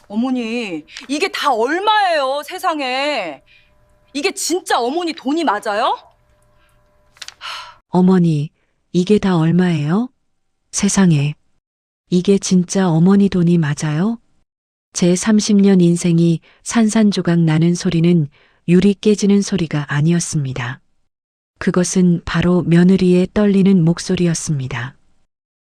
어머니, 이게 다 얼마예요, 세상에? 이게 진짜 어머니 돈이 맞아요? 어머니, 이게 다 얼마예요? 세상에. 이게 진짜 어머니 돈이 맞아요? 제 30년 인생이 산산조각 나는 소리는 유리 깨지는 소리가 아니었습니다. 그것은 바로 며느리의 떨리는 목소리였습니다.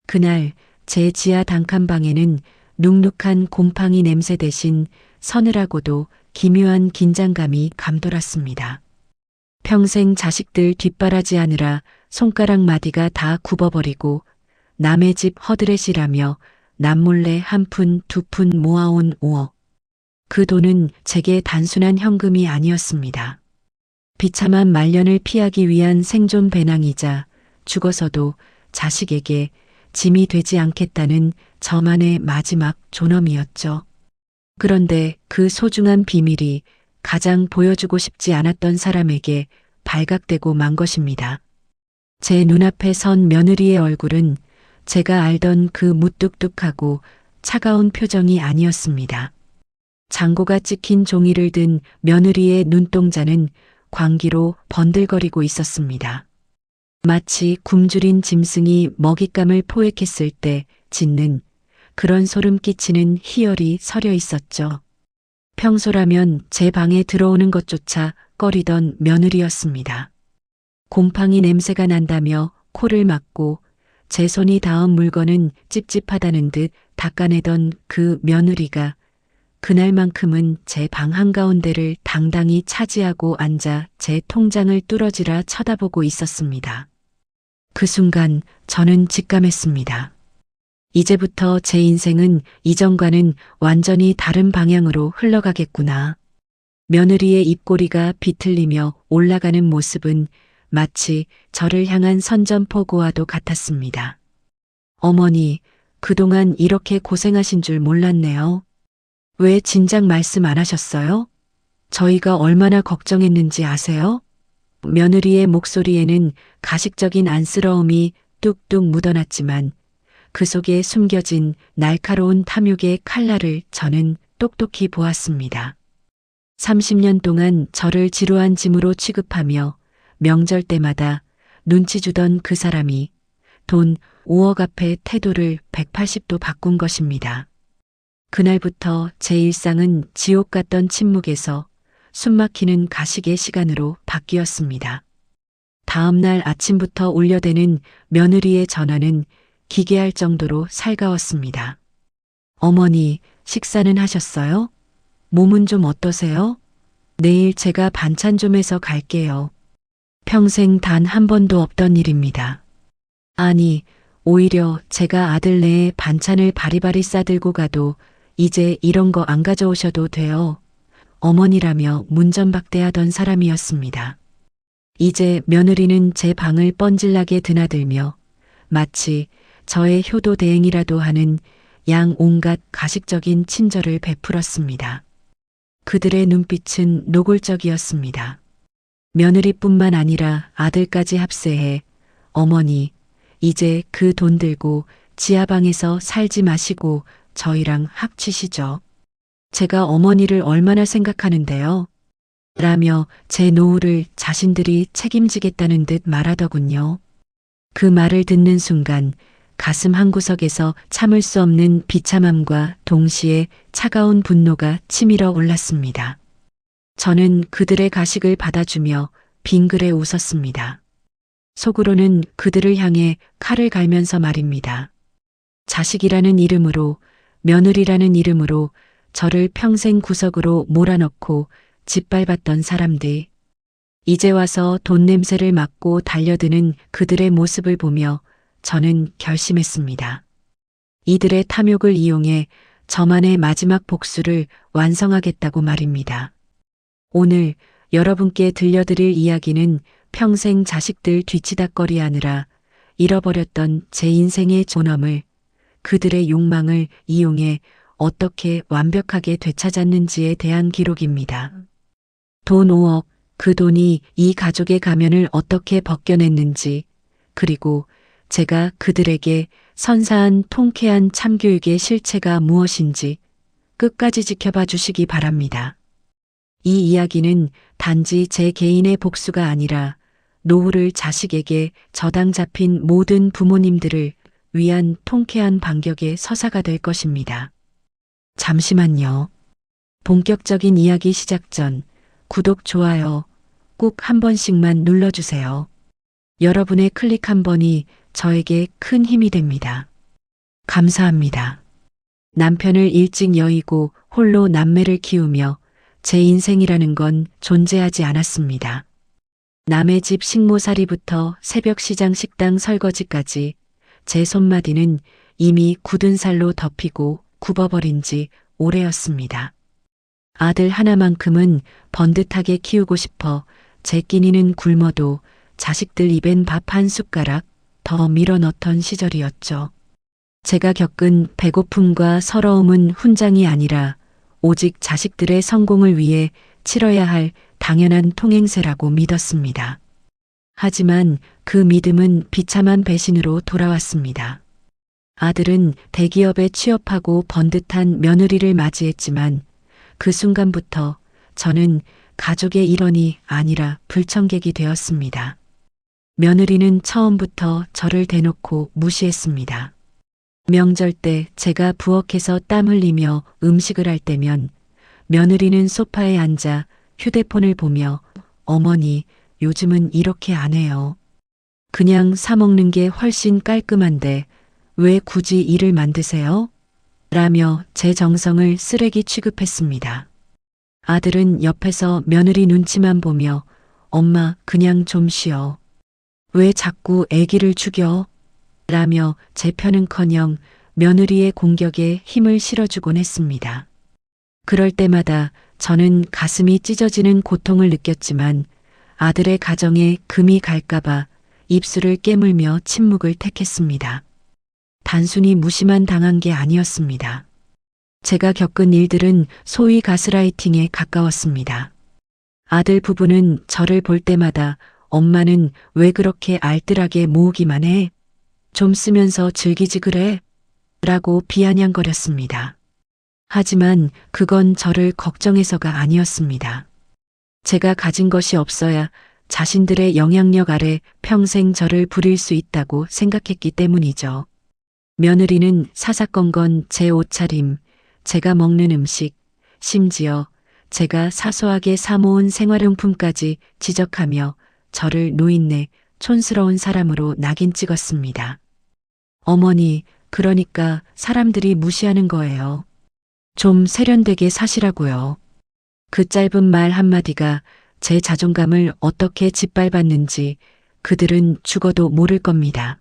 그날 제 지하 단칸방에는 눅눅한 곰팡이 냄새 대신 서늘하고도 기묘한 긴장감이 감돌았습니다. 평생 자식들 뒷바라지하느라 손가락 마디가 다 굽어버리고 남의 집 허드렛이라며 남몰래 한 푼, 두 푼 모아온 5억. 그 돈은 제게 단순한 현금이 아니었습니다. 비참한 말년을 피하기 위한 생존 배낭이자 죽어서도 자식에게 짐이 되지 않겠다는 저만의 마지막 존엄이었죠. 그런데 그 소중한 비밀이 가장 보여주고 싶지 않았던 사람에게 발각되고 만 것입니다. 제 눈앞에 선 며느리의 얼굴은 제가 알던 그 무뚝뚝하고 차가운 표정이 아니었습니다. 장고가 찍힌 종이를 든 며느리의 눈동자는 광기로 번들거리고 있었습니다. 마치 굶주린 짐승이 먹잇감을 포획했을 때 짖는 그런 소름 끼치는 희열이 서려 있었죠. 평소라면 제 방에 들어오는 것조차 꺼리던 며느리였습니다. 곰팡이 냄새가 난다며 코를 막고 제 손이 닿은 물건은 찝찝하다는 듯 닦아내던 그 며느리가 그날만큼은 제 방 한가운데를 당당히 차지하고 앉아 제 통장을 뚫어지라 쳐다보고 있었습니다. 그 순간 저는 직감했습니다. 이제부터 제 인생은 이전과는 완전히 다른 방향으로 흘러가겠구나. 며느리의 입꼬리가 비틀리며 올라가는 모습은 마치 저를 향한 선전포고와도 같았습니다. 어머니, 그동안 이렇게 고생하신 줄 몰랐네요. 왜 진작 말씀 안 하셨어요? 저희가 얼마나 걱정했는지 아세요? 며느리의 목소리에는 가식적인 안쓰러움이 뚝뚝 묻어났지만 그 속에 숨겨진 날카로운 탐욕의 칼날을 저는 똑똑히 보았습니다. 30년 동안 저를 지루한 짐으로 취급하며 명절 때마다 눈치 주던 그 사람이 돈 5억 앞에 태도를 180도 바꾼 것입니다. 그날부터 제 일상은 지옥 같던 침묵에서 숨막히는 가식의 시간으로 바뀌었습니다. 다음 날 아침부터 울려대는 며느리의 전화는 기괴할 정도로 살가웠습니다. 어머니, 식사는 하셨어요? 몸은 좀 어떠세요? 내일 제가 반찬 좀 해서 갈게요. 평생 단 한 번도 없던 일입니다. 아니, 오히려 제가 아들네에 반찬을 바리바리 싸들고 가도 이제 이런 거 안 가져오셔도 돼요. 어머니라며 문전박대하던 사람이었습니다. 이제 며느리는 제 방을 뻔질나게 드나들며 마치 저의 효도 대행이라도 하는 양 온갖 가식적인 친절을 베풀었습니다. 그들의 눈빛은 노골적이었습니다. 며느리뿐만 아니라 아들까지 합세해 어머니, 이제 그 돈 들고 지하방에서 살지 마시고 저희랑 합치시죠. 제가 어머니를 얼마나 생각하는데요. 라며 제 노후를 자신들이 책임지겠다는 듯 말하더군요. 그 말을 듣는 순간 가슴 한구석에서 참을 수 없는 비참함과 동시에 차가운 분노가 치밀어 올랐습니다. 저는 그들의 가식을 받아주며 빙그레 웃었습니다. 속으로는 그들을 향해 칼을 갈면서 말입니다. 자식이라는 이름으로, 며느리라는 이름으로 저를 평생 구석으로 몰아넣고 짓밟았던 사람들. 이제 와서 돈 냄새를 맡고 달려드는 그들의 모습을 보며 저는 결심했습니다. 이들의 탐욕을 이용해 저만의 마지막 복수를 완성하겠다고 말입니다. 오늘 여러분께 들려드릴 이야기는 평생 자식들 뒤치다꺼리하느라 잃어버렸던 제 인생의 존엄을, 그들의 욕망을 이용해 어떻게 완벽하게 되찾았는지에 대한 기록입니다. 돈 5억, 그 돈이 이 가족의 가면을 어떻게 벗겨냈는지, 그리고 제가 그들에게 선사한 통쾌한 참교육의 실체가 무엇인지, 끝까지 지켜봐 주시기 바랍니다. 이 이야기는 단지 제 개인의 복수가 아니라 노후를 자식에게 저당 잡힌 모든 부모님들을 위한 통쾌한 반격의 서사가 될 것입니다. 잠시만요. 본격적인 이야기 시작 전 구독, 좋아요 꼭 한 번씩만 눌러주세요. 여러분의 클릭 한 번이 저에게 큰 힘이 됩니다. 감사합니다. 남편을 일찍 여의고 홀로 남매를 키우며 제 인생이라는 건 존재하지 않았습니다. 남의 집 식모살이부터 새벽 시장 식당 설거지까지 제 손마디는 이미 굳은 살로 덮이고 굽어버린 지 오래였습니다. 아들 하나만큼은 번듯하게 키우고 싶어 제 끼니는 굶어도 자식들 입엔 밥 한 숟가락 더 밀어 넣던 시절이었죠. 제가 겪은 배고픔과 서러움은 훈장이 아니라 오직 자식들의 성공을 위해 치러야 할 당연한 통행세라고 믿었습니다. 하지만 그 믿음은 비참한 배신으로 돌아왔습니다. 아들은 대기업에 취업하고 번듯한 며느리를 맞이했지만 그 순간부터 저는 가족의 일원이 아니라 불청객이 되었습니다. 며느리는 처음부터 저를 대놓고 무시했습니다. 명절 때 제가 부엌에서 땀 흘리며 음식을 할 때면 며느리는 소파에 앉아 휴대폰을 보며 어머니, 요즘은 이렇게 안 해요. 그냥 사 먹는 게 훨씬 깔끔한데 왜 굳이 일을 만드세요? 라며 제 정성을 쓰레기 취급했습니다. 아들은 옆에서 며느리 눈치만 보며 엄마 그냥 좀 쉬어. 왜 자꾸 애기를 죽여? 라며 제 편은커녕 며느리의 공격에 힘을 실어주곤 했습니다. 그럴 때마다 저는 가슴이 찢어지는 고통을 느꼈지만 아들의 가정에 금이 갈까봐 입술을 깨물며 침묵을 택했습니다. 단순히 무시만 당한 게 아니었습니다. 제가 겪은 일들은 소위 가스라이팅에 가까웠습니다. 아들 부부는 저를 볼 때마다 엄마는 왜 그렇게 알뜰하게 모으기만 해? 좀 쓰면서 즐기지 그래? 라고 비아냥거렸습니다. 하지만 그건 저를 걱정해서가 아니었습니다. 제가 가진 것이 없어야 자신들의 영향력 아래 평생 저를 부릴 수 있다고 생각했기 때문이죠. 며느리는 사사건건 제 옷차림, 제가 먹는 음식, 심지어 제가 사소하게 사모은 생활용품까지 지적하며 저를 노인네, 촌스러운 사람으로 낙인 찍었습니다. 어머니, 그러니까 사람들이 무시하는 거예요. 좀 세련되게 사시라고요. 그 짧은 말 한마디가 제 자존감을 어떻게 짓밟았는지 그들은 죽어도 모를 겁니다.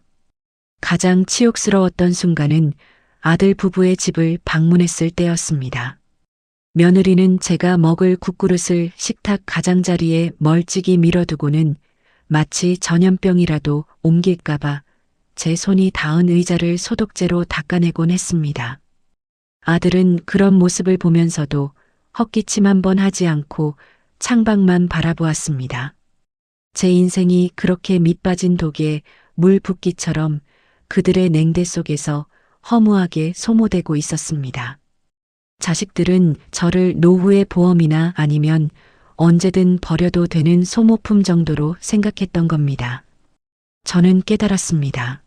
가장 치욕스러웠던 순간은 아들 부부의 집을 방문했을 때였습니다. 며느리는 제가 먹을 국그릇을 식탁 가장자리에 멀찍이 밀어두고는 마치 전염병이라도 옮길까봐 제 손이 닿은 의자를 소독제로 닦아내곤 했습니다. 아들은 그런 모습을 보면서도 헛기침 한 번 하지 않고 창밖만 바라보았습니다. 제 인생이 그렇게 밑빠진 독에 물 붓기처럼 그들의 냉대 속에서 허무하게 소모되고 있었습니다. 자식들은 저를 노후의 보험이나 아니면 언제든 버려도 되는 소모품 정도로 생각했던 겁니다. 저는 깨달았습니다.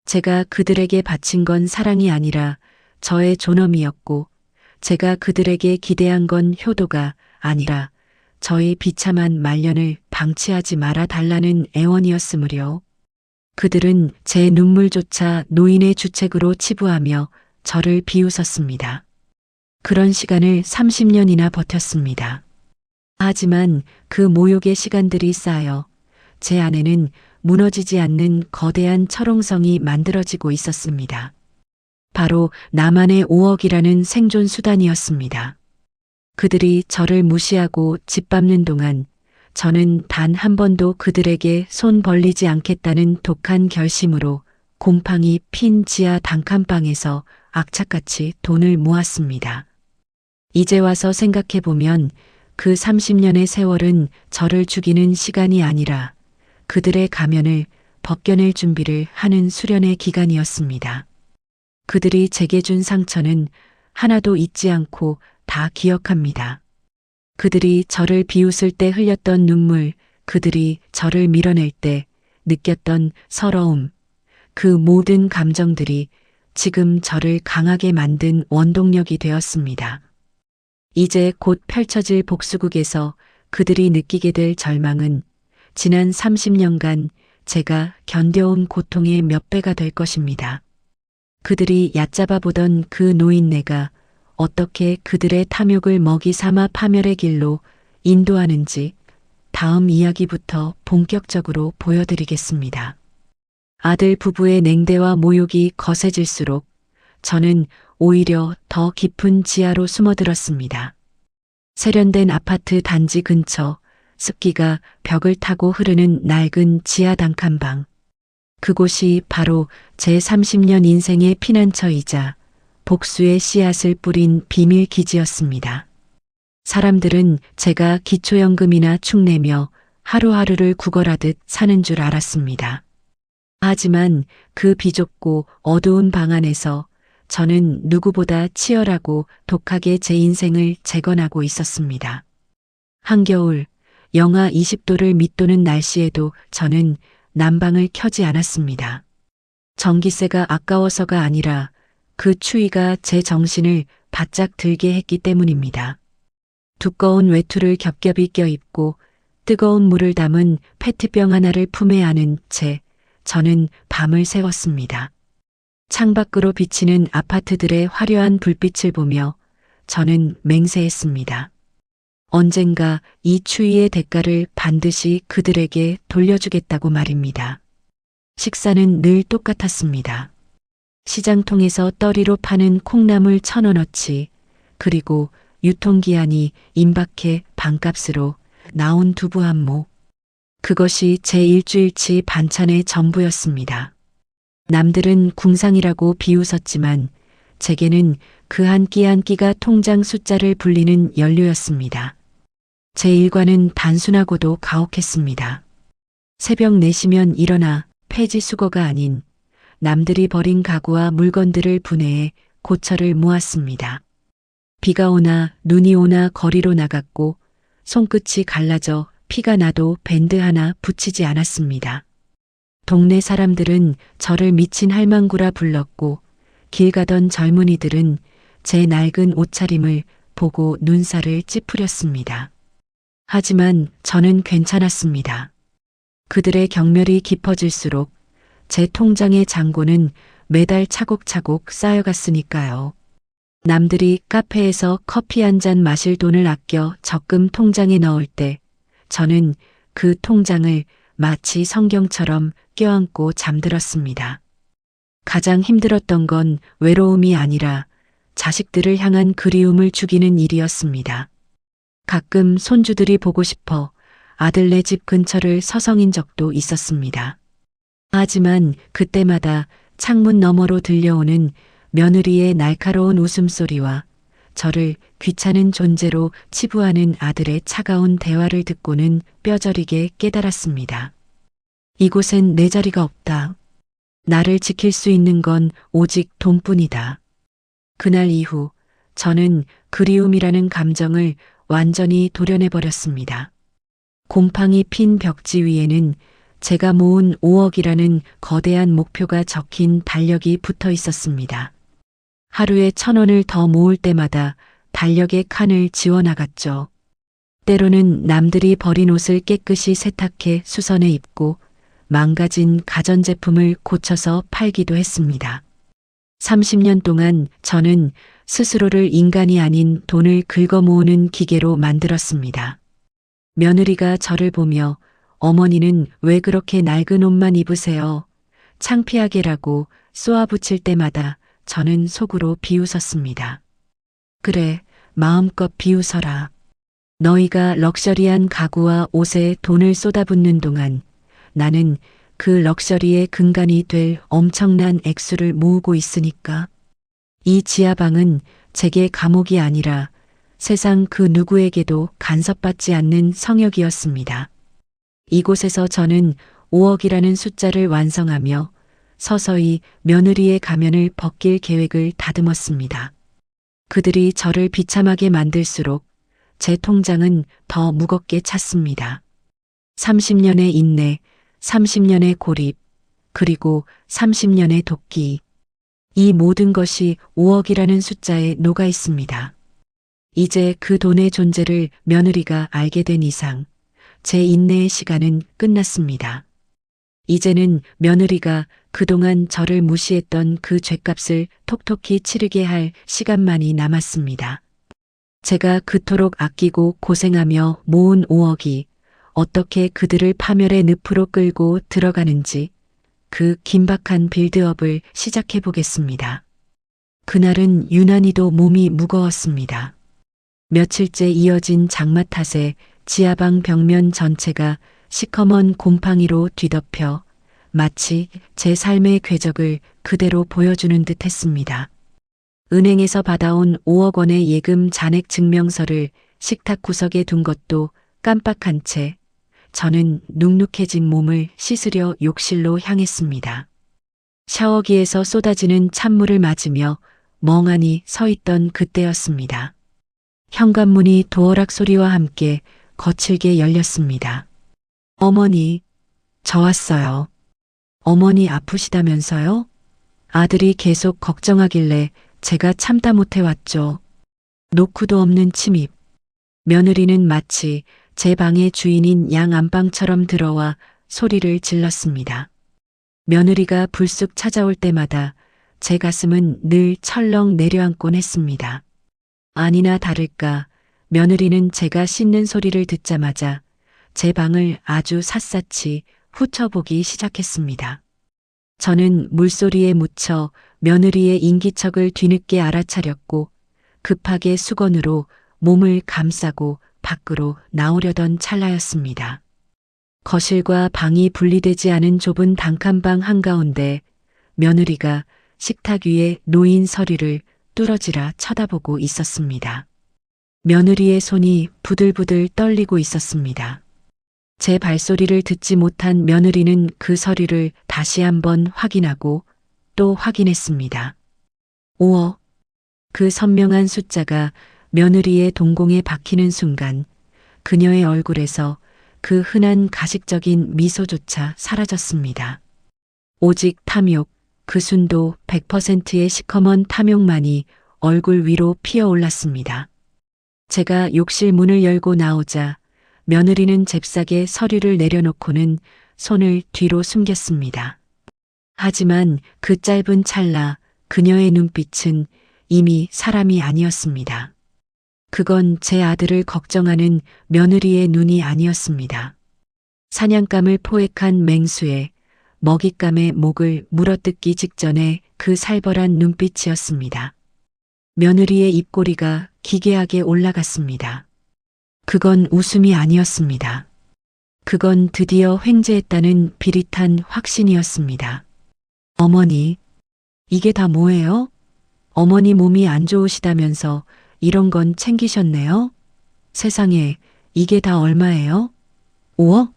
제가 그들에게 바친 건 사랑이 아니라 저의 존엄이었고 제가 그들에게 기대한 건 효도가 아니라 저의 비참한 말년을 방치하지 말아 달라는 애원이었으므려. 그들은 제 눈물조차 노인의 주책으로 치부하며 저를 비웃었습니다. 그런 시간을 30년이나 버텼습니다. 하지만 그 모욕의 시간들이 쌓여 제 안에는 무너지지 않는 거대한 철옹성이 만들어지고 있었습니다. 바로 나만의 5억이라는 생존 수단이었습니다. 그들이 저를 무시하고 짓밟는 동안 저는 단 한 번도 그들에게 손 벌리지 않겠다는 독한 결심으로 곰팡이 핀 지하 단칸방에서 악착같이 돈을 모았습니다. 이제 와서 생각해보면 그 30년의 세월은 저를 죽이는 시간이 아니라 그들의 가면을 벗겨낼 준비를 하는 수련의 기간이었습니다. 그들이 제게 준 상처는 하나도 잊지 않고 다 기억합니다. 그들이 저를 비웃을 때 흘렸던 눈물, 그들이 저를 밀어낼 때 느꼈던 서러움, 그 모든 감정들이 지금 저를 강하게 만든 원동력이 되었습니다. 이제 곧 펼쳐질 복수극에서 그들이 느끼게 될 절망은 지난 30년간 제가 견뎌온 고통의 몇 배가 될 것입니다. 그들이 얕잡아 보던 그 노인네가 어떻게 그들의 탐욕을 먹이 삼아 파멸의 길로 인도하는지 다음 이야기부터 본격적으로 보여드리겠습니다. 아들 부부의 냉대와 모욕이 거세질수록 저는 오히려 더 깊은 지하로 숨어들었습니다. 세련된 아파트 단지 근처 습기가 벽을 타고 흐르는 낡은 지하 단칸방. 그곳이 바로 제 30년 인생의 피난처이자 복수의 씨앗을 뿌린 비밀 기지였습니다. 사람들은 제가 기초연금이나 축내며 하루하루를 구걸하듯 사는 줄 알았습니다. 하지만 그 비좁고 어두운 방 안에서 저는 누구보다 치열하고 독하게 제 인생을 재건하고 있었습니다. 한겨울 영하 20도를 밑도는 날씨에도 저는 난방을 켜지 않았습니다. 전기세가 아까워서가 아니라 그 추위가 제 정신을 바짝 들게 했기 때문입니다. 두꺼운 외투를 겹겹이 껴입고 뜨거운 물을 담은 페트병 하나를 품에 안은 채 저는 밤을 새웠습니다. 창밖으로 비치는 아파트들의 화려한 불빛을 보며 저는 맹세했습니다. 언젠가 이 추위의 대가를 반드시 그들에게 돌려주겠다고 말입니다. 식사는 늘 똑같았습니다. 시장통에서 떨이로 파는 콩나물 1,000원어치, 그리고 유통기한이 임박해 반값으로 나온 두부 한 모. 그것이 제 일주일치 반찬의 전부였습니다. 남들은 궁상이라고 비웃었지만 제게는 그 한 끼 한 끼가 통장 숫자를 불리는 연료였습니다. 제 일과는 단순하고도 가혹했습니다. 새벽 4시면 일어나 폐지 수거가 아닌 남들이 버린 가구와 물건들을 분해해 고철을 모았습니다. 비가 오나 눈이 오나 거리로 나갔고 손끝이 갈라져 피가 나도 밴드 하나 붙이지 않았습니다. 동네 사람들은 저를 미친 할망구라 불렀고 길 가던 젊은이들은 제 낡은 옷차림을 보고 눈살을 찌푸렸습니다. 하지만 저는 괜찮았습니다. 그들의 경멸이 깊어질수록 제 통장의 잔고는 매달 차곡차곡 쌓여갔으니까요. 남들이 카페에서 커피 한 잔 마실 돈을 아껴 적금 통장에 넣을 때 저는 그 통장을 마치 성경처럼 껴안고 잠들었습니다. 가장 힘들었던 건 외로움이 아니라 자식들을 향한 그리움을 죽이는 일이었습니다. 가끔 손주들이 보고 싶어 아들네 집 근처를 서성인 적도 있었습니다. 하지만 그때마다 창문 너머로 들려오는 며느리의 날카로운 웃음소리와 저를 귀찮은 존재로 치부하는 아들의 차가운 대화를 듣고는 뼈저리게 깨달았습니다. 이곳엔 내 자리가 없다. 나를 지킬 수 있는 건 오직 돈뿐이다. 그날 이후 저는 그리움이라는 감정을 완전히 도려내버렸습니다. 곰팡이 핀 벽지 위에는 제가 모은 5억이라는 거대한 목표가 적힌 달력이 붙어 있었습니다. 하루에 1,000원을 더 모을 때마다 달력의 칸을 지워나갔죠. 때로는 남들이 버린 옷을 깨끗이 세탁해 수선해 입고 망가진 가전제품을 고쳐서 팔기도 했습니다. 30년 동안 저는 스스로를 인간이 아닌 돈을 긁어 모으는 기계로 만들었습니다. 며느리가 저를 보며 어머니는 왜 그렇게 낡은 옷만 입으세요? 창피하게라고 쏘아붙일 때마다 저는 속으로 비웃었습니다. 그래, 마음껏 비웃어라. 너희가 럭셔리한 가구와 옷에 돈을 쏟아붓는 동안 나는 그 럭셔리의 근간이 될 엄청난 액수를 모으고 있으니까. 이 지하방은 제게 감옥이 아니라 세상 그 누구에게도 간섭받지 않는 성역이었습니다. 이곳에서 저는 5억이라는 숫자를 완성하며 서서히 며느리의 가면을 벗길 계획을 다듬었습니다. 그들이 저를 비참하게 만들수록 제 통장은 더 무겁게 찼습니다. 30년의 인내, 30년의 고립, 그리고 30년의 도끼. 이 모든 것이 5억이라는 숫자에 녹아 있습니다. 이제 그 돈의 존재를 며느리가 알게 된 이상 제 인내의 시간은 끝났습니다. 이제는 며느리가 그동안 저를 무시했던 그 죗값을 톡톡히 치르게 할 시간만이 남았습니다. 제가 그토록 아끼고 고생하며 모은 5억이 어떻게 그들을 파멸의 늪으로 끌고 들어가는지 그 긴박한 빌드업을 시작해 보겠습니다. 그날은 유난히도 몸이 무거웠습니다. 며칠째 이어진 장마 탓에 지하방 벽면 전체가 시커먼 곰팡이로 뒤덮여 마치 제 삶의 궤적을 그대로 보여주는 듯 했습니다. 은행에서 받아온 5억 원의 예금 잔액 증명서를 식탁 구석에 둔 것도 깜빡한 채 저는 눅눅해진 몸을 씻으려 욕실로 향했습니다. 샤워기에서 쏟아지는 찬물을 맞으며 멍하니 서 있던 그때였습니다. 현관문이 도어락 소리와 함께 거칠게 열렸습니다. 어머니, 저 왔어요. 어머니 아프시다면서요? 아들이 계속 걱정하길래 제가 참다 못해 왔죠. 노크도 없는 침입. 며느리는 마치 제 방의 주인인 양 안방처럼 들어와 소리를 질렀습니다. 며느리가 불쑥 찾아올 때마다 제 가슴은 늘 철렁 내려앉곤 했습니다. 아니나 다를까 며느리는 제가 씻는 소리를 듣자마자 제 방을 아주 샅샅이 훑어보기 시작했습니다. 저는 물소리에 묻혀 며느리의 인기척을 뒤늦게 알아차렸고 급하게 수건으로 몸을 감싸고 밖으로 나오려던 찰나였습니다. 거실과 방이 분리되지 않은 좁은 단칸방 한가운데 며느리가 식탁 위에 놓인 서리를 뚫어지라 쳐다보고 있었습니다. 며느리의 손이 부들부들 떨리고 있었습니다. 제 발소리를 듣지 못한 며느리는 그 서리를 다시 한번 확인하고 또 확인했습니다. 5억. 그 선명한 숫자가 며느리의 동공에 박히는 순간 그녀의 얼굴에서 그 흔한 가식적인 미소조차 사라졌습니다. 오직 탐욕, 그 순도 100%의 시커먼 탐욕만이 얼굴 위로 피어올랐습니다. 제가 욕실 문을 열고 나오자 며느리는 잽싸게 서류를 내려놓고는 손을 뒤로 숨겼습니다. 하지만 그 짧은 찰나 그녀의 눈빛은 이미 사람이 아니었습니다. 그건 제 아들을 걱정하는 며느리의 눈이 아니었습니다. 사냥감을 포획한 맹수의 먹잇감의 목을 물어뜯기 직전에 그 살벌한 눈빛이었습니다. 며느리의 입꼬리가 기괴하게 올라갔습니다. 그건 웃음이 아니었습니다. 그건 드디어 횡재했다는 비릿한 확신이었습니다. 어머니, 이게 다 뭐예요? 어머니 몸이 안 좋으시다면서 이런 건 챙기셨네요? 세상에, 이게 다 얼마예요? 5억?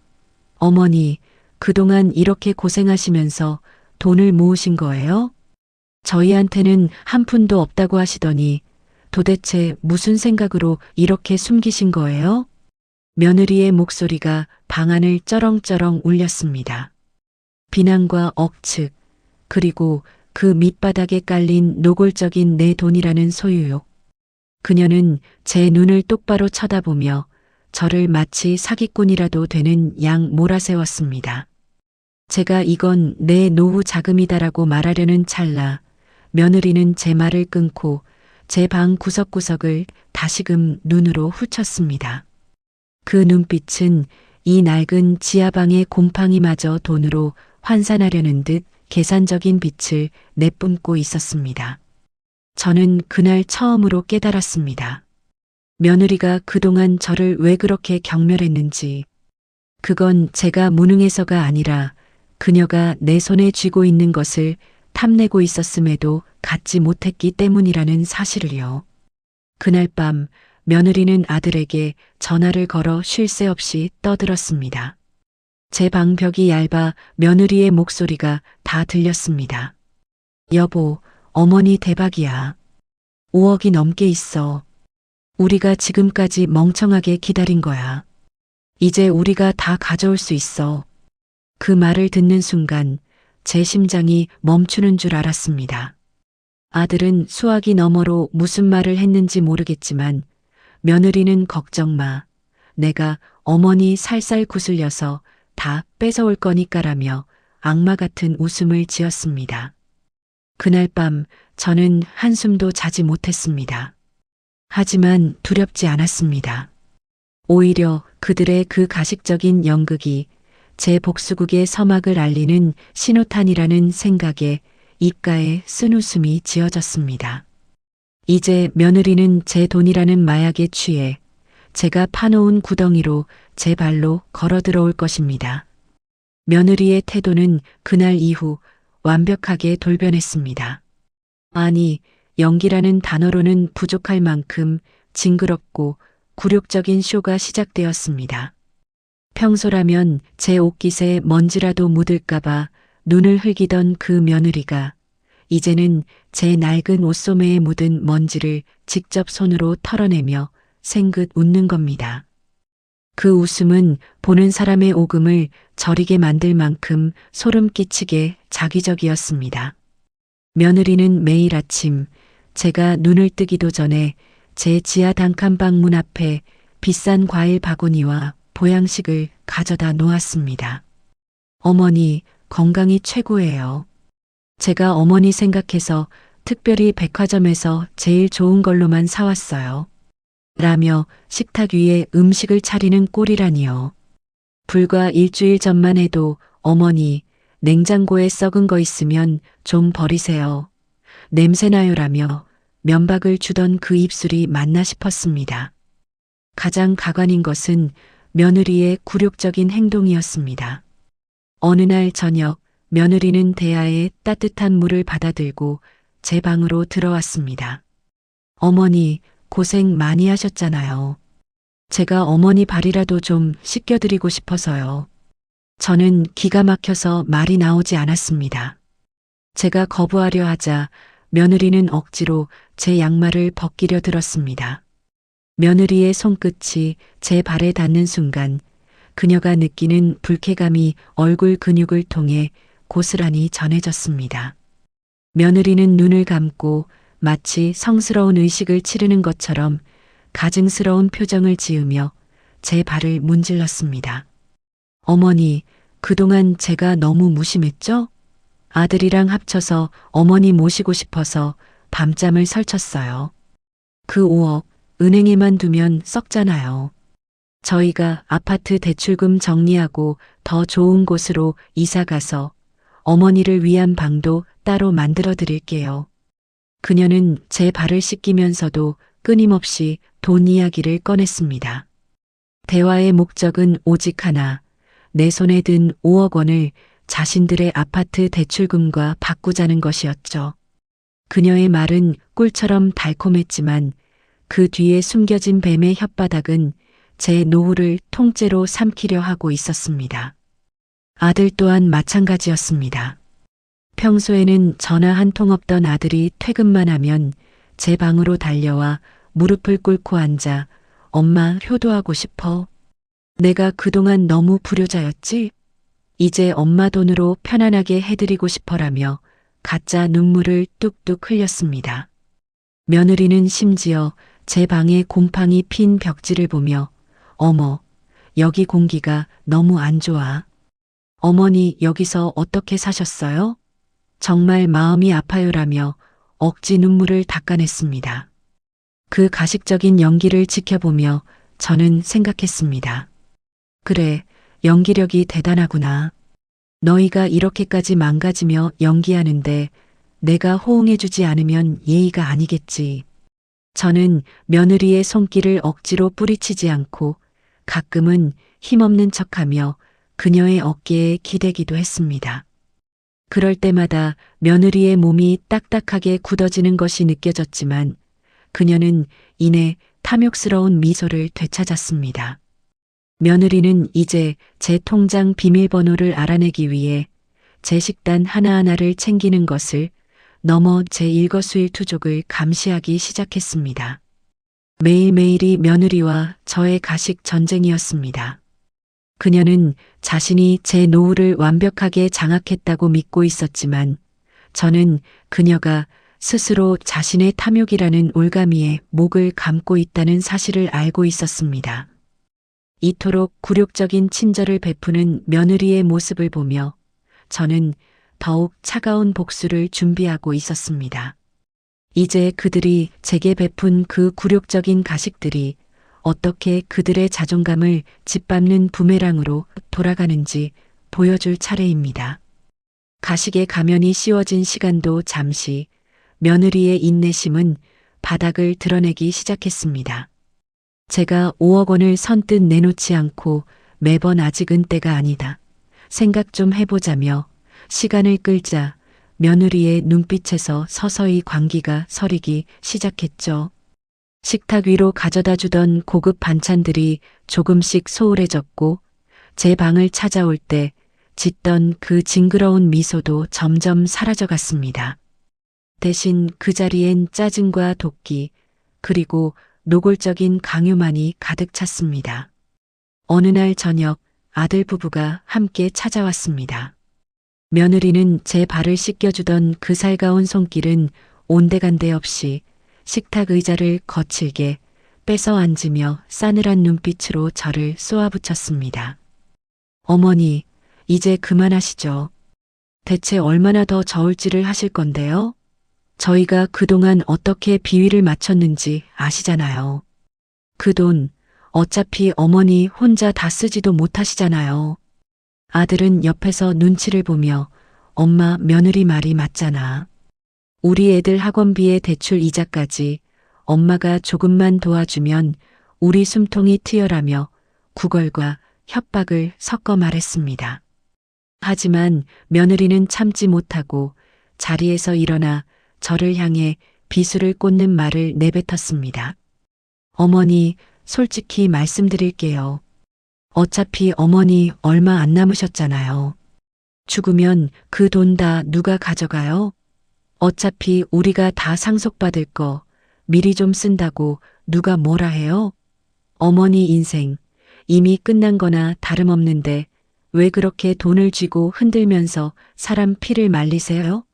어머니, 그동안 이렇게 고생하시면서 돈을 모으신 거예요? 저희한테는 한 푼도 없다고 하시더니 도대체 무슨 생각으로 이렇게 숨기신 거예요? 며느리의 목소리가 방 안을 쩌렁쩌렁 울렸습니다. 비난과 억측, 그리고 그 밑바닥에 깔린 노골적인 내 돈이라는 소유욕. 그녀는 제 눈을 똑바로 쳐다보며 저를 마치 사기꾼이라도 되는 양 몰아세웠습니다. 제가 이건 내 노후 자금이다라고 말하려는 찰나 며느리는 제 말을 끊고 제 방 구석구석을 다시금 눈으로 훑었습니다. 그 눈빛은 이 낡은 지하방의 곰팡이마저 돈으로 환산하려는 듯 계산적인 빛을 내뿜고 있었습니다. 저는 그날 처음으로 깨달았습니다. 며느리가 그동안 저를 왜 그렇게 경멸했는지. 그건 제가 무능해서가 아니라 그녀가 내 손에 쥐고 있는 것을 탐내고 있었음에도 갖지 못했기 때문이라는 사실을요. 그날 밤 며느리는 아들에게 전화를 걸어 쉴 새 없이 떠들었습니다. 제 방벽이 얇아 며느리의 목소리가 다 들렸습니다. 여보, 어머니 대박이야. 5억이 넘게 있어. 우리가 지금까지 멍청하게 기다린 거야. 이제 우리가 다 가져올 수 있어. 그 말을 듣는 순간 제 심장이 멈추는 줄 알았습니다. 아들은 수화기 너머로 무슨 말을 했는지 모르겠지만 며느리는 걱정 마. 내가 어머니 살살 구슬려서 다 뺏어올 거니까라며 악마 같은 웃음을 지었습니다. 그날 밤 저는 한숨도 자지 못했습니다. 하지만 두렵지 않았습니다. 오히려 그들의 그 가식적인 연극이 제 복수국의 서막을 알리는 신호탄이라는 생각에 입가에 쓴웃음이 지어졌습니다. 이제 며느리는 제 돈이라는 마약에 취해 제가 파놓은 구덩이로 제 발로 걸어 들어올 것입니다. 며느리의 태도는 그날 이후 완벽하게 돌변했습니다. 아니, 연기라는 단어로는 부족할 만큼 징그럽고 굴욕적인 쇼가 시작되었습니다. 평소라면 제 옷깃에 먼지라도 묻을까봐 눈을 흘기던 그 며느리가 이제는 제 낡은 옷소매에 묻은 먼지를 직접 손으로 털어내며 생긋 웃는 겁니다. 그 웃음은 보는 사람의 오금을 저리게 만들 만큼 소름 끼치게 자기적이었습니다. 며느리는 매일 아침 제가 눈을 뜨기도 전에 제 지하 단칸방 문 앞에 비싼 과일 바구니와 보양식을 가져다 놓았습니다. 어머니, 건강이 최고예요. 제가 어머니 생각해서 특별히 백화점에서 제일 좋은 걸로만 사왔어요. 라며 식탁 위에 음식을 차리는 꼴이라니요. 불과 일주일 전만 해도 어머니, 냉장고에 썩은 거 있으면 좀 버리세요. 냄새나요라며 면박을 주던 그 입술이 맞나 싶었습니다. 가장 가관인 것은 며느리의 굴욕적인 행동이었습니다. 어느 날 저녁 며느리는 대야에 따뜻한 물을 받아들고 제 방으로 들어왔습니다. 어머니, 고생 많이 하셨잖아요. 제가 어머니 발이라도 좀 씻겨드리고 싶어서요. 저는 기가 막혀서 말이 나오지 않았습니다. 제가 거부하려 하자 며느리는 억지로 제 양말을 벗기려 들었습니다. 며느리의 손끝이 제 발에 닿는 순간 그녀가 느끼는 불쾌감이 얼굴 근육을 통해 고스란히 전해졌습니다. 며느리는 눈을 감고 마치 성스러운 의식을 치르는 것처럼 가증스러운 표정을 지으며 제 발을 문질렀습니다. 어머니, 그동안 제가 너무 무심했죠? 아들이랑 합쳐서 어머니 모시고 싶어서 밤잠을 설쳤어요. 그 5억 은행에만 두면 썩잖아요. 저희가 아파트 대출금 정리하고 더 좋은 곳으로 이사 가서 어머니를 위한 방도 따로 만들어 드릴게요. 그녀는 제 발을 씻기면서도 끊임없이 돈 이야기를 꺼냈습니다. 대화의 목적은 오직 하나, 내 손에 든 5억 원을 자신들의 아파트 대출금과 바꾸자는 것이었죠. 그녀의 말은 꿀처럼 달콤했지만 그 뒤에 숨겨진 뱀의 혓바닥은 제 노후를 통째로 삼키려 하고 있었습니다. 아들 또한 마찬가지였습니다. 평소에는 전화 한 통 없던 아들이 퇴근만 하면 제 방으로 달려와 무릎을 꿇고 앉아 엄마 효도하고 싶어. 내가 그동안 너무 불효자였지? 이제 엄마 돈으로 편안하게 해드리고 싶어라며 가짜 눈물을 뚝뚝 흘렸습니다. 며느리는 심지어 제 방에 곰팡이 핀 벽지를 보며 어머, 여기 공기가 너무 안 좋아. 어머니 여기서 어떻게 사셨어요? 정말 마음이 아파요라며 억지 눈물을 닦아냈습니다. 그 가식적인 연기를 지켜보며 저는 생각했습니다. 그래, 연기력이 대단하구나. 너희가 이렇게까지 망가지며 연기하는데 내가 호응해주지 않으면 예의가 아니겠지. 저는 며느리의 손길을 억지로 뿌리치지 않고 가끔은 힘없는 척하며 그녀의 어깨에 기대기도 했습니다. 그럴 때마다 며느리의 몸이 딱딱하게 굳어지는 것이 느껴졌지만 그녀는 이내 탐욕스러운 미소를 되찾았습니다. 며느리는 이제 제 통장 비밀번호를 알아내기 위해 제 식단 하나하나를 챙기는 것을 넘어 제 일거수일투족을 감시하기 시작했습니다. 매일매일이 며느리와 저의 가식 전쟁이었습니다. 그녀는 자신이 제 노후를 완벽하게 장악했다고 믿고 있었지만 저는 그녀가 스스로 자신의 탐욕이라는 올가미에 목을 감고 있다는 사실을 알고 있었습니다. 이토록 굴욕적인 친절을 베푸는 며느리의 모습을 보며 저는 더욱 차가운 복수를 준비하고 있었습니다. 이제 그들이 제게 베푼 그 굴욕적인 가식들이 어떻게 그들의 자존감을 짓밟는 부메랑으로 돌아가는지 보여줄 차례입니다. 가식의 가면이 씌워진 시간도 잠시 며느리의 인내심은 바닥을 드러내기 시작했습니다. 제가 5억 원을 선뜻 내놓지 않고 매번 아직은 때가 아니다. 생각 좀 해보자며 시간을 끌자 며느리의 눈빛에서 서서히 광기가 서리기 시작했죠. 식탁 위로 가져다 주던 고급 반찬들이 조금씩 소홀해졌고 제 방을 찾아올 때 짓던 그 징그러운 미소도 점점 사라져갔습니다. 대신 그 자리엔 짜증과 도끼 그리고 노골적인 강요만이 가득 찼습니다. 어느 날 저녁 아들 부부가 함께 찾아왔습니다. 며느리는 제 발을 씻겨주던 그 살가운 손길은 온데간데 없이 식탁 의자를 거칠게 뺏어 앉으며 싸늘한 눈빛으로 저를 쏘아붙였습니다. 어머니, 이제 그만하시죠. 대체 얼마나 더 저울질을 하실 건데요? 저희가 그동안 어떻게 비위를 맞췄는지 아시잖아요. 그 돈 어차피 어머니 혼자 다 쓰지도 못하시잖아요. 아들은 옆에서 눈치를 보며 엄마 며느리 말이 맞잖아. 우리 애들 학원비에 대출 이자까지 엄마가 조금만 도와주면 우리 숨통이 트여라며 구걸과 협박을 섞어 말했습니다. 하지만 며느리는 참지 못하고 자리에서 일어나 저를 향해 비수를 꽂는 말을 내뱉었습니다. 어머니, 솔직히 말씀드릴게요. 어차피 어머니 얼마 안 남으셨잖아요. 죽으면 그 돈 다 누가 가져가요? 어차피 우리가 다 상속받을 거 미리 좀 쓴다고 누가 뭐라 해요? 어머니 인생 이미 끝난 거나 다름없는데 왜 그렇게 돈을 쥐고 흔들면서 사람 피를 말리세요?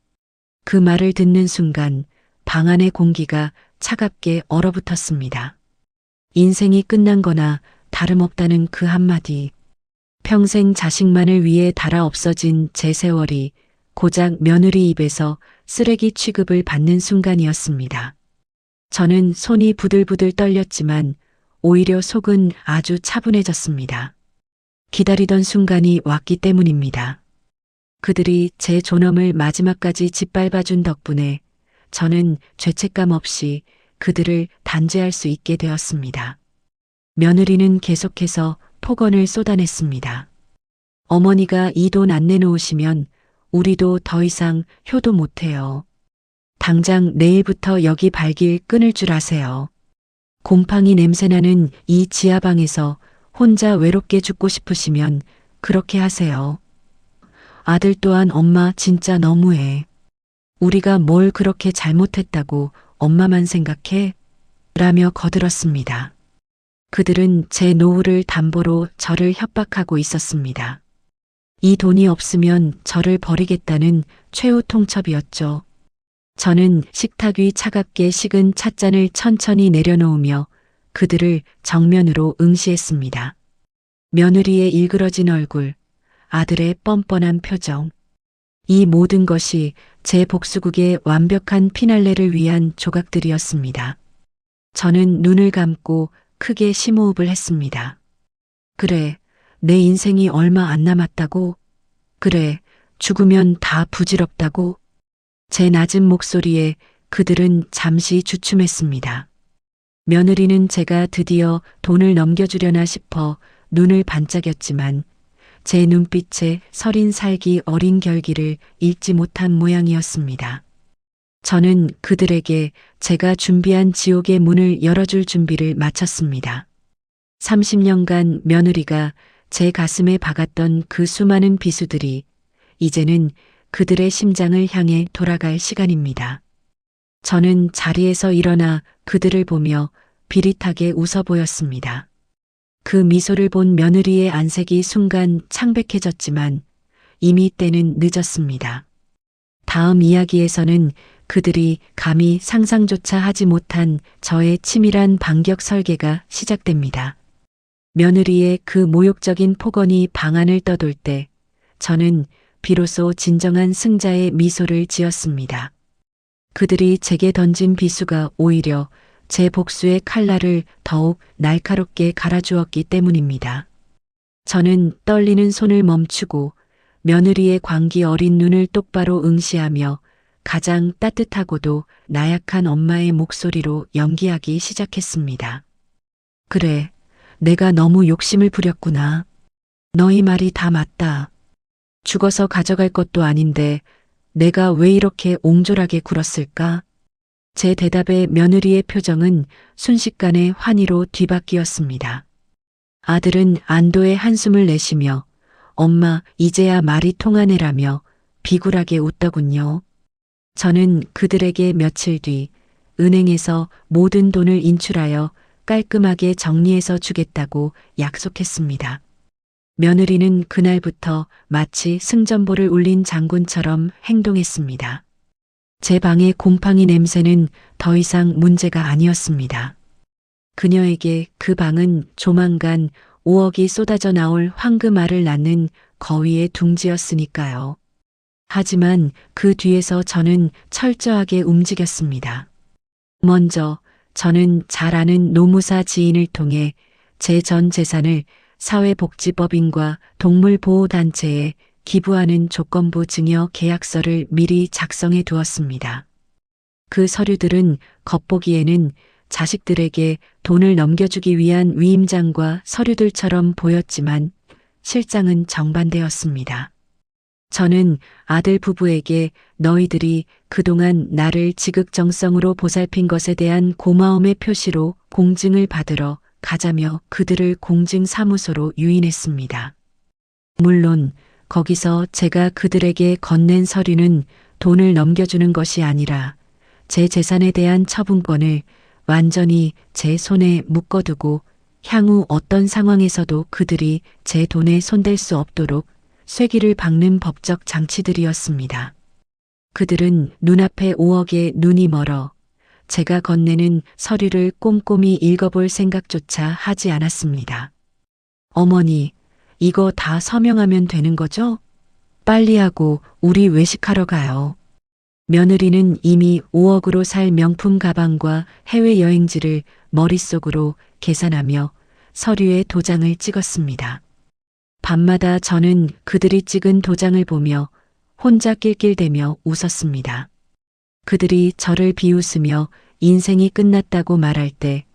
그 말을 듣는 순간 방 안의 공기가 차갑게 얼어붙었습니다. 인생이 끝난 거나 다름없다는 그 한마디. 평생 자식만을 위해 달아 없어진 제 세월이 고작 며느리 입에서 쓰레기 취급을 받는 순간이었습니다. 저는 손이 부들부들 떨렸지만 오히려 속은 아주 차분해졌습니다. 기다리던 순간이 왔기 때문입니다. 그들이 제 존엄을 마지막까지 짓밟아준 덕분에 저는 죄책감 없이 그들을 단죄할 수 있게 되었습니다. 며느리는 계속해서 폭언을 쏟아냈습니다. 어머니가 이 돈 안 내놓으시면 우리도 더 이상 효도 못해요. 당장 내일부터 여기 발길 끊을 줄 아세요. 곰팡이 냄새나는 이 지하방에서 혼자 외롭게 죽고 싶으시면 그렇게 하세요. 아들 또한 엄마 진짜 너무해. 우리가 뭘 그렇게 잘못했다고 엄마만 생각해? 라며 거들었습니다. 그들은 제 노후를 담보로 저를 협박하고 있었습니다. 이 돈이 없으면 저를 버리겠다는 최후 통첩이었죠. 저는 식탁 위 차갑게 식은 찻잔을 천천히 내려놓으며 그들을 정면으로 응시했습니다. 며느리의 일그러진 얼굴, 아들의 뻔뻔한 표정. 이 모든 것이 제 복수극의 완벽한 피날레를 위한 조각들이었습니다. 저는 눈을 감고 크게 심호흡을 했습니다. 그래, 내 인생이 얼마 안 남았다고? 그래, 죽으면 다 부질없다고? 제 낮은 목소리에 그들은 잠시 주춤했습니다. 며느리는 제가 드디어 돈을 넘겨주려나 싶어 눈을 반짝였지만 제 눈빛에 서린 살기 어린 결기를 잃지 못한 모양이었습니다. 저는 그들에게 제가 준비한 지옥의 문을 열어줄 준비를 마쳤습니다. 30년간 며느리가 제 가슴에 박았던 그 수많은 비수들이 이제는 그들의 심장을 향해 돌아갈 시간입니다. 저는 자리에서 일어나 그들을 보며 비릿하게 웃어 보였습니다. 그 미소를 본 며느리의 안색이 순간 창백해졌지만 이미 때는 늦었습니다. 다음 이야기에서는 그들이 감히 상상조차 하지 못한 저의 치밀한 반격 설계가 시작됩니다. 며느리의 그 모욕적인 폭언이 방안을 떠돌 때 저는 비로소 진정한 승자의 미소를 지었습니다. 그들이 제게 던진 비수가 오히려 제 복수의 칼날을 더욱 날카롭게 갈아주었기 때문입니다. 저는 떨리는 손을 멈추고 며느리의 광기 어린 눈을 똑바로 응시하며 가장 따뜻하고도 나약한 엄마의 목소리로 연기하기 시작했습니다. 그래, 내가 너무 욕심을 부렸구나. 너희 말이 다 맞다. 죽어서 가져갈 것도 아닌데 내가 왜 이렇게 옹졸하게 굴었을까? 제 대답에 며느리의 표정은 순식간에 환희로 뒤바뀌었습니다. 아들은 안도의 한숨을 내쉬며 엄마 이제야 말이 통하네라며 비굴하게 웃더군요. 저는 그들에게 며칠 뒤 은행에서 모든 돈을 인출하여 깔끔하게 정리해서 주겠다고 약속했습니다. 며느리는 그날부터 마치 승전보를 울린 장군처럼 행동했습니다. 제 방의 곰팡이 냄새는 더 이상 문제가 아니었습니다. 그녀에게 그 방은 조만간 5억이 쏟아져 나올 황금알을 낳는 거위의 둥지였으니까요. 하지만 그 뒤에서 저는 철저하게 움직였습니다. 먼저 저는 잘 아는 노무사 지인을 통해 제 전 재산을 사회복지법인과 동물보호단체에 기부하는 조건부 증여 계약서를 미리 작성해 두었습니다. 그 서류들은 겉보기에는 자식들에게 돈을 넘겨주기 위한 위임장과 서류들처럼 보였지만 실상은 정반대였습니다. 저는 아들 부부에게 너희들이 그동안 나를 지극정성으로 보살핀 것에 대한 고마움의 표시로 공증을 받으러 가자며 그들을 공증사무소로 유인했습니다. 물론 거기서 제가 그들에게 건넨 서류는 돈을 넘겨주는 것이 아니라 제 재산에 대한 처분권을 완전히 제 손에 묶어두고 향후 어떤 상황에서도 그들이 제 돈에 손댈 수 없도록 쐐기를 박는 법적 장치들이었습니다. 그들은 눈앞에 5억에 눈이 멀어 제가 건네는 서류를 꼼꼼히 읽어볼 생각조차 하지 않았습니다. 어머니, 이거 다 서명하면 되는 거죠? 빨리 하고 우리 외식하러 가요. 며느리는 이미 5억으로 살 명품 가방과 해외여행지를 머릿속으로 계산하며 서류에 도장을 찍었습니다. 밤마다 저는 그들이 찍은 도장을 보며 혼자 낄낄대며 웃었습니다. 그들이 저를 비웃으며 인생이 끝났다고 말할 때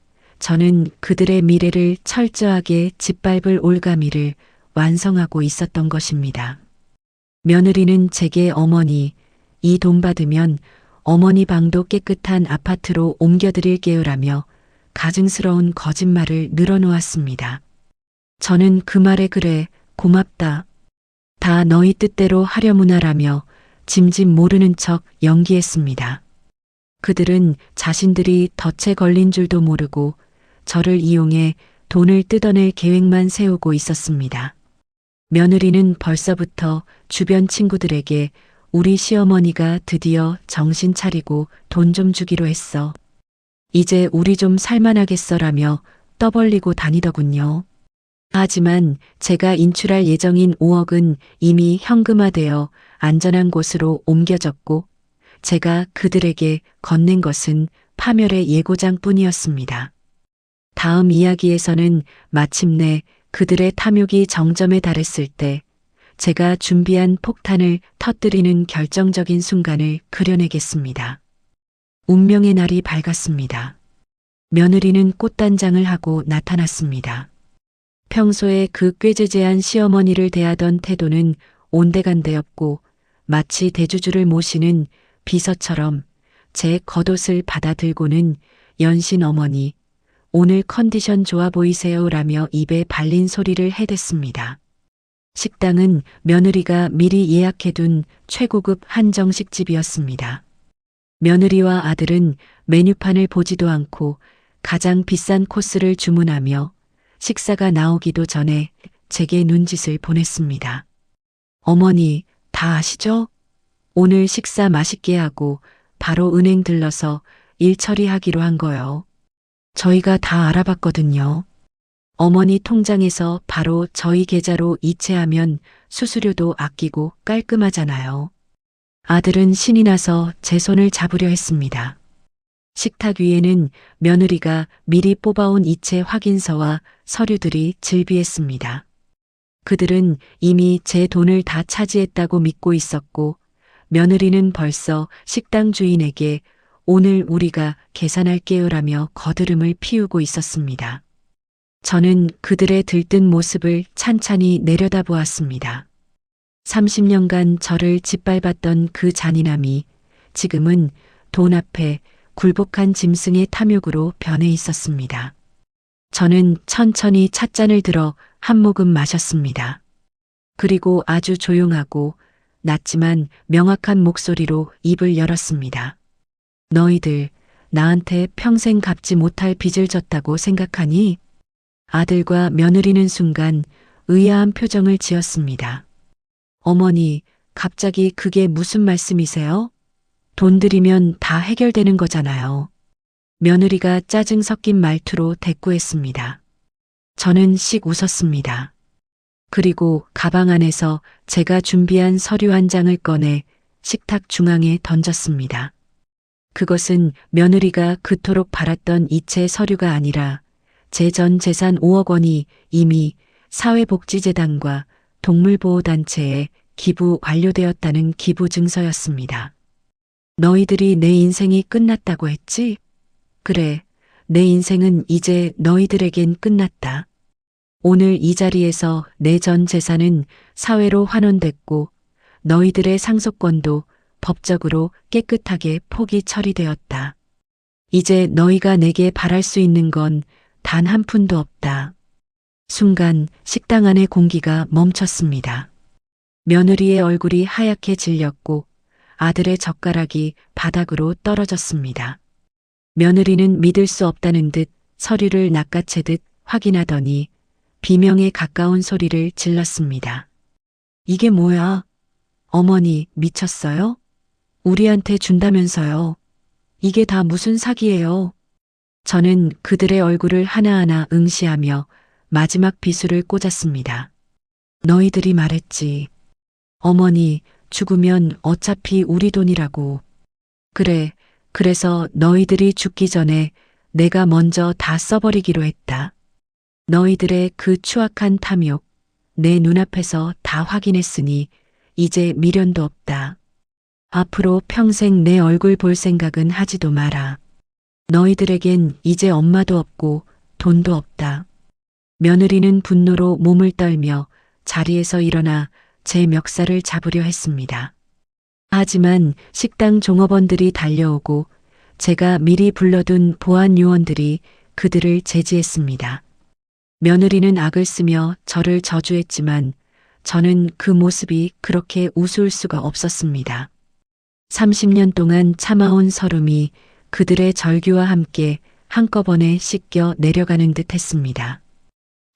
저는 그들의 미래를 철저하게 짓밟을 올가미를 완성하고 있었던 것입니다. 며느리는 제게 어머니, 이 돈 받으면 어머니 방도 깨끗한 아파트로 옮겨드릴게요라며 가증스러운 거짓말을 늘어놓았습니다. 저는 그 말에 그래, 고맙다. 다 너희 뜻대로 하려무나라며 짐짓 모르는 척 연기했습니다. 그들은 자신들이 덫에 걸린 줄도 모르고 저를 이용해 돈을 뜯어낼 계획만 세우고 있었습니다. 며느리는 벌써부터 주변 친구들에게 우리 시어머니가 드디어 정신 차리고 돈 좀 주기로 했어. 이제 우리 좀 살만하겠어라며 떠벌리고 다니더군요. 하지만 제가 인출할 예정인 5억은 이미 현금화되어 안전한 곳으로 옮겨졌고 제가 그들에게 건넨 것은 파멸의 예고장뿐이었습니다. 다음 이야기에서는 마침내 그들의 탐욕이 정점에 달했을 때 제가 준비한 폭탄을 터뜨리는 결정적인 순간을 그려내겠습니다. 운명의 날이 밝았습니다. 며느리는 꽃단장을 하고 나타났습니다. 평소에 그 꾀죄죄한 시어머니를 대하던 태도는 온데간데없고 마치 대주주를 모시는 비서처럼 제 겉옷을 받아들고는 연신 어머니, 오늘 컨디션 좋아 보이세요라며 입에 발린 소리를 해댔습니다. 식당은 며느리가 미리 예약해둔 최고급 한정식집이었습니다. 며느리와 아들은 메뉴판을 보지도 않고 가장 비싼 코스를 주문하며 식사가 나오기도 전에 제게 눈짓을 보냈습니다. 어머니, 다 아시죠? 오늘 식사 맛있게 하고 바로 은행 들러서 일 처리하기로 한 거요. 저희가 다 알아봤거든요. 어머니 통장에서 바로 저희 계좌로 이체하면 수수료도 아끼고 깔끔하잖아요. 아들은 신이 나서 제 손을 잡으려 했습니다. 식탁 위에는 며느리가 미리 뽑아온 이체 확인서와 서류들이 즐비했습니다. 그들은 이미 제 돈을 다 차지했다고 믿고 있었고, 며느리는 벌써 식당 주인에게 오늘 우리가 계산할게요라며 거드름을 피우고 있었습니다. 저는 그들의 들뜬 모습을 찬찬히 내려다보았습니다. 30년간 저를 짓밟았던 그 잔인함이 지금은 돈 앞에 굴복한 짐승의 탐욕으로 변해 있었습니다. 저는 천천히 찻잔을 들어 한 모금 마셨습니다. 그리고 아주 조용하고 낮지만 명확한 목소리로 입을 열었습니다. 너희들 나한테 평생 갚지 못할 빚을 졌다고 생각하니? 아들과 며느리는 순간 의아한 표정을 지었습니다. 어머니, 갑자기 그게 무슨 말씀이세요? 돈 들이면 다 해결되는 거잖아요. 며느리가 짜증 섞인 말투로 대꾸했습니다. 저는 씩 웃었습니다. 그리고 가방 안에서 제가 준비한 서류 한 장을 꺼내 식탁 중앙에 던졌습니다. 그것은 며느리가 그토록 바랐던 이체 서류가 아니라 제 전 재산 5억 원이 이미 사회복지재단과 동물보호단체에 기부 완료되었다는 기부 증서였습니다. 너희들이 내 인생이 끝났다고 했지? 그래, 내 인생은 이제 너희들에겐 끝났다. 오늘 이 자리에서 내 전 재산은 사회로 환원됐고 너희들의 상속권도 법적으로 깨끗하게 포기 처리되었다. 이제 너희가 내게 바랄 수 있는 건 단 한 푼도 없다. 순간 식당 안의 공기가 멈췄습니다. 며느리의 얼굴이 하얗게 질렸고 아들의 젓가락이 바닥으로 떨어졌습니다. 며느리는 믿을 수 없다는 듯 서류를 낚아채듯 확인하더니 비명에 가까운 소리를 질렀습니다. 이게 뭐야? 어머니 미쳤어요? 우리한테 준다면서요. 이게 다 무슨 사기예요? 저는 그들의 얼굴을 하나하나 응시하며 마지막 비수를 꽂았습니다. 너희들이 말했지. 어머니, 죽으면 어차피 우리 돈이라고. 그래, 그래서 너희들이 죽기 전에 내가 먼저 다 써버리기로 했다. 너희들의 그 추악한 탐욕, 내 눈앞에서 다 확인했으니 이제 미련도 없다. 앞으로 평생 내 얼굴 볼 생각은 하지도 마라. 너희들에겐 이제 엄마도 없고 돈도 없다. 며느리는 분노로 몸을 떨며 자리에서 일어나 제 멱살을 잡으려 했습니다. 하지만 식당 종업원들이 달려오고 제가 미리 불러둔 보안 요원들이 그들을 제지했습니다. 며느리는 악을 쓰며 저를 저주했지만 저는 그 모습이 그렇게 우스울 수가 없었습니다. 30년 동안 참아온 서름이 그들의 절규와 함께 한꺼번에 씻겨 내려가는 듯 했습니다.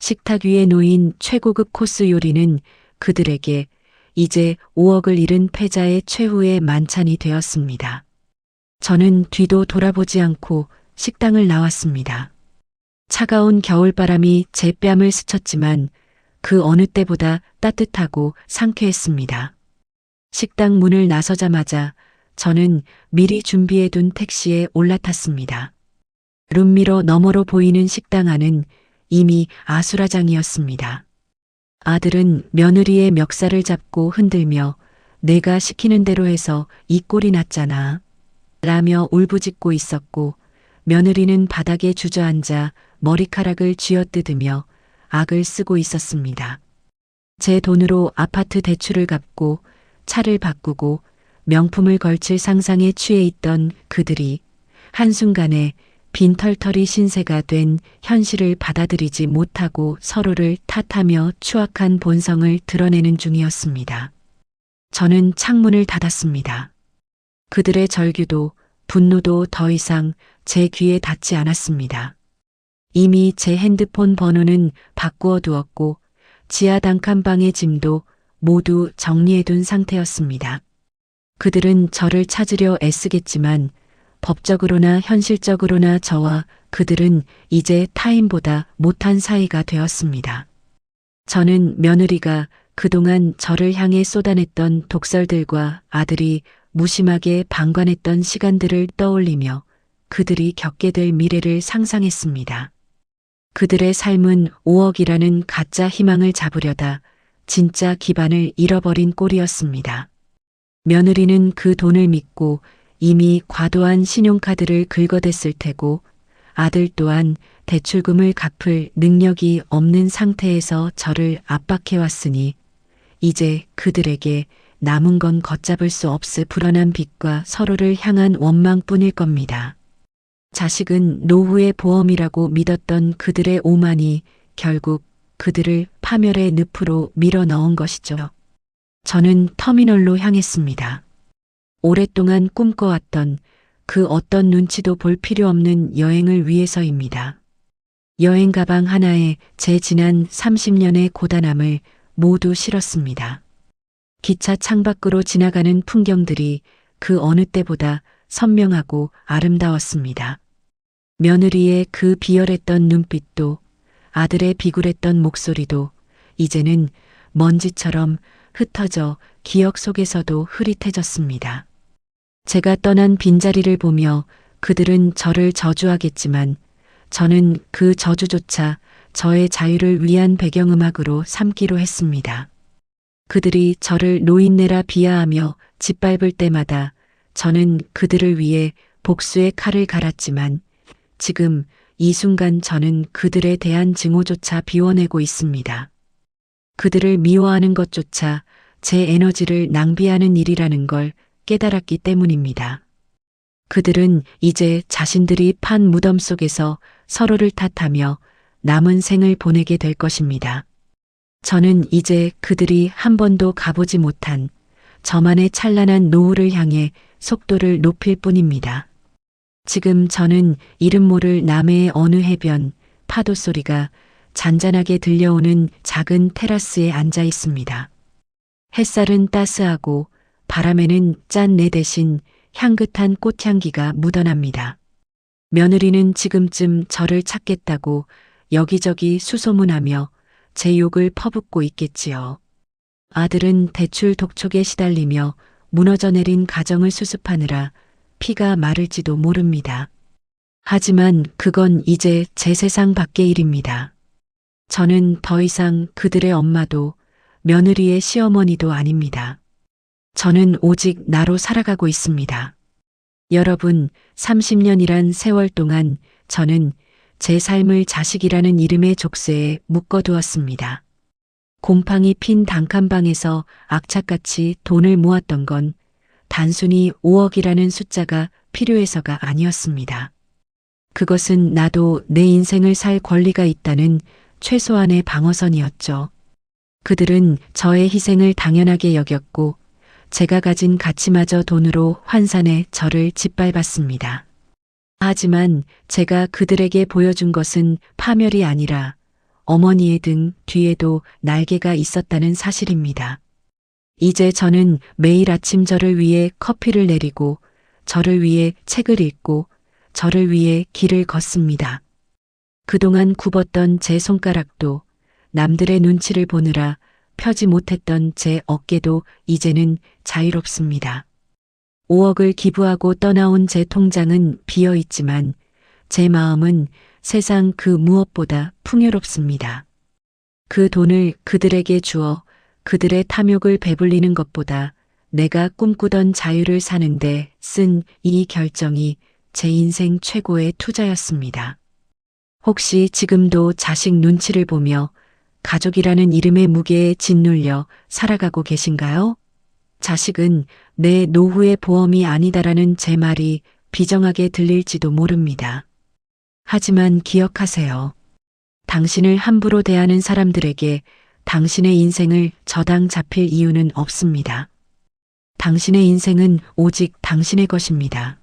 식탁 위에 놓인 최고급 코스 요리는 그들에게 이제 5억을 잃은 패자의 최후의 만찬이 되었습니다. 저는 뒤도 돌아보지 않고 식당을 나왔습니다. 차가운 겨울바람이 제 뺨을 스쳤지만 그 어느 때보다 따뜻하고 상쾌했습니다. 식당 문을 나서자마자 저는 미리 준비해둔 택시에 올라탔습니다. 룸미러 너머로 보이는 식당 안은 이미 아수라장이었습니다. 아들은 며느리의 멱살을 잡고 흔들며 내가 시키는 대로 해서 이 꼴이 났잖아. 라며 울부짖고 있었고 며느리는 바닥에 주저앉아 머리카락을 쥐어뜯으며 악을 쓰고 있었습니다. 제 돈으로 아파트 대출을 갚고 차를 바꾸고 명품을 걸칠 상상에 취해 있던 그들이 한순간에 빈털터리 신세가 된 현실을 받아들이지 못하고 서로를 탓하며 추악한 본성을 드러내는 중이었습니다. 저는 창문을 닫았습니다. 그들의 절규도 분노도 더 이상 제 귀에 닿지 않았습니다. 이미 제 핸드폰 번호는 바꾸어 두었고 지하 단칸방의 짐도 모두 정리해둔 상태였습니다. 그들은 저를 찾으려 애쓰겠지만 법적으로나 현실적으로나 저와 그들은 이제 타인보다 못한 사이가 되었습니다. 저는 며느리가 그동안 저를 향해 쏟아냈던 독설들과 아들이 무심하게 방관했던 시간들을 떠올리며 그들이 겪게 될 미래를 상상했습니다. 그들의 삶은 5억이라는 가짜 희망을 잡으려다 진짜 기반을 잃어버린 꼴이었습니다. 며느리는 그 돈을 믿고 이미 과도한 신용카드를 긁어댔을 테고 아들 또한 대출금을 갚을 능력이 없는 상태에서 저를 압박해왔으니 이제 그들에게 남은 건 걷잡을 수 없을 불안한 빚과 서로를 향한 원망뿐일 겁니다. 자식은 노후의 보험이라고 믿었던 그들의 오만이 결국 그들을 파멸의 늪으로 밀어 넣은 것이죠. 저는 터미널로 향했습니다. 오랫동안 꿈꿔왔던 그 어떤 눈치도 볼 필요 없는 여행을 위해서입니다. 여행 가방 하나에 제 지난 30년의 고단함을 모두 실었습니다. 기차 창밖으로 지나가는 풍경들이 그 어느 때보다 선명하고 아름다웠습니다. 며느리의 그 비열했던 눈빛도 아들의 비굴했던 목소리도 이제는 먼지처럼 흩어져 기억 속에서도 흐릿해졌습니다. 제가 떠난 빈자리를 보며 그들은 저를 저주하겠지만 저는 그 저주조차 저의 자유를 위한 배경음악으로 삼기로 했습니다. 그들이 저를 노인네라 비하하며 짓밟을 때마다 저는 그들을 위해 복수의 칼을 갈았지만 지금 이 순간 저는 그들에 대한 증오조차 비워내고 있습니다. 그들을 미워하는 것조차 제 에너지를 낭비하는 일이라는 걸 깨달았기 때문입니다. 그들은 이제 자신들이 판 무덤 속에서 서로를 탓하며 남은 생을 보내게 될 것입니다. 저는 이제 그들이 한 번도 가보지 못한 저만의 찬란한 노후를 향해 속도를 높일 뿐입니다. 지금 저는 이름 모를 남해의 어느 해변, 파도 소리가 잔잔하게 들려오는 작은 테라스에 앉아 있습니다. 햇살은 따스하고 바람에는 짠 내 대신 향긋한 꽃향기가 묻어납니다. 며느리는 지금쯤 저를 찾겠다고 여기저기 수소문하며 제 욕을 퍼붓고 있겠지요. 아들은 대출 독촉에 시달리며 무너져 내린 가정을 수습하느라 피가 마를지도 모릅니다. 하지만 그건 이제 제 세상 밖의 일입니다. 저는 더 이상 그들의 엄마도 며느리의 시어머니도 아닙니다. 저는 오직 나로 살아가고 있습니다. 여러분, 30년이란 세월 동안 저는 제 삶을 자식이라는 이름의 족쇄에 묶어두었습니다. 곰팡이 핀 단칸방에서 악착같이 돈을 모았던 건 단순히 5억이라는 숫자가 필요해서가 아니었습니다. 그것은 나도 내 인생을 살 권리가 있다는 최소한의 방어선이었죠. 그들은 저의 희생을 당연하게 여겼고 제가 가진 가치마저 돈으로 환산해 저를 짓밟았습니다. 하지만 제가 그들에게 보여준 것은 파멸이 아니라 어머니의 등 뒤에도 날개가 있었다는 사실입니다. 이제 저는 매일 아침 저를 위해 커피를 내리고 저를 위해 책을 읽고 저를 위해 길을 걷습니다. 그동안 굽었던 제 손가락도 남들의 눈치를 보느라 펴지 못했던 제 어깨도 이제는 자유롭습니다. 5억을 기부하고 떠나온 제 통장은 비어 있지만 제 마음은 세상 그 무엇보다 풍요롭습니다. 그 돈을 그들에게 주어 그들의 탐욕을 배불리는 것보다 내가 꿈꾸던 자유를 사는데 쓴 이 결정이 제 인생 최고의 투자였습니다. 혹시 지금도 자식 눈치를 보며 가족이라는 이름의 무게에 짓눌려 살아가고 계신가요? 자식은 내 노후의 보험이 아니다라는 제 말이 비정하게 들릴지도 모릅니다. 하지만 기억하세요. 당신을 함부로 대하는 사람들에게 당신의 인생을 저당 잡힐 이유는 없습니다. 당신의 인생은 오직 당신의 것입니다.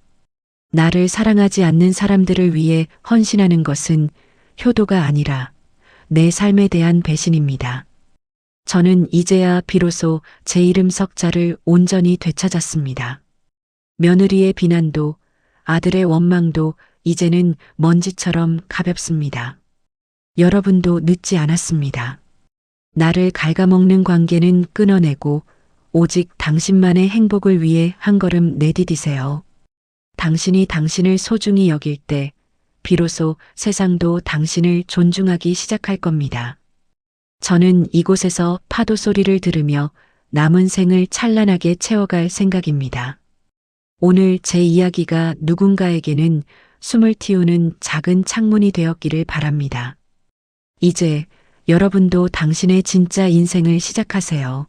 나를 사랑하지 않는 사람들을 위해 헌신하는 것은 효도가 아니라 내 삶에 대한 배신입니다. 저는 이제야 비로소 제 이름 석자를 온전히 되찾았습니다. 며느리의 비난도 아들의 원망도 이제는 먼지처럼 가볍습니다. 여러분도 늦지 않았습니다. 나를 갉아먹는 관계는 끊어내고 오직 당신만의 행복을 위해 한 걸음 내디디세요. 당신이 당신을 소중히 여길 때 비로소 세상도 당신을 존중하기 시작할 겁니다. 저는 이곳에서 파도 소리를 들으며 남은 생을 찬란하게 채워갈 생각입니다. 오늘 제 이야기가 누군가에게는 숨을 틔우는 작은 창문이 되었기를 바랍니다. 이제 여러분도 당신의 진짜 인생을 시작하세요.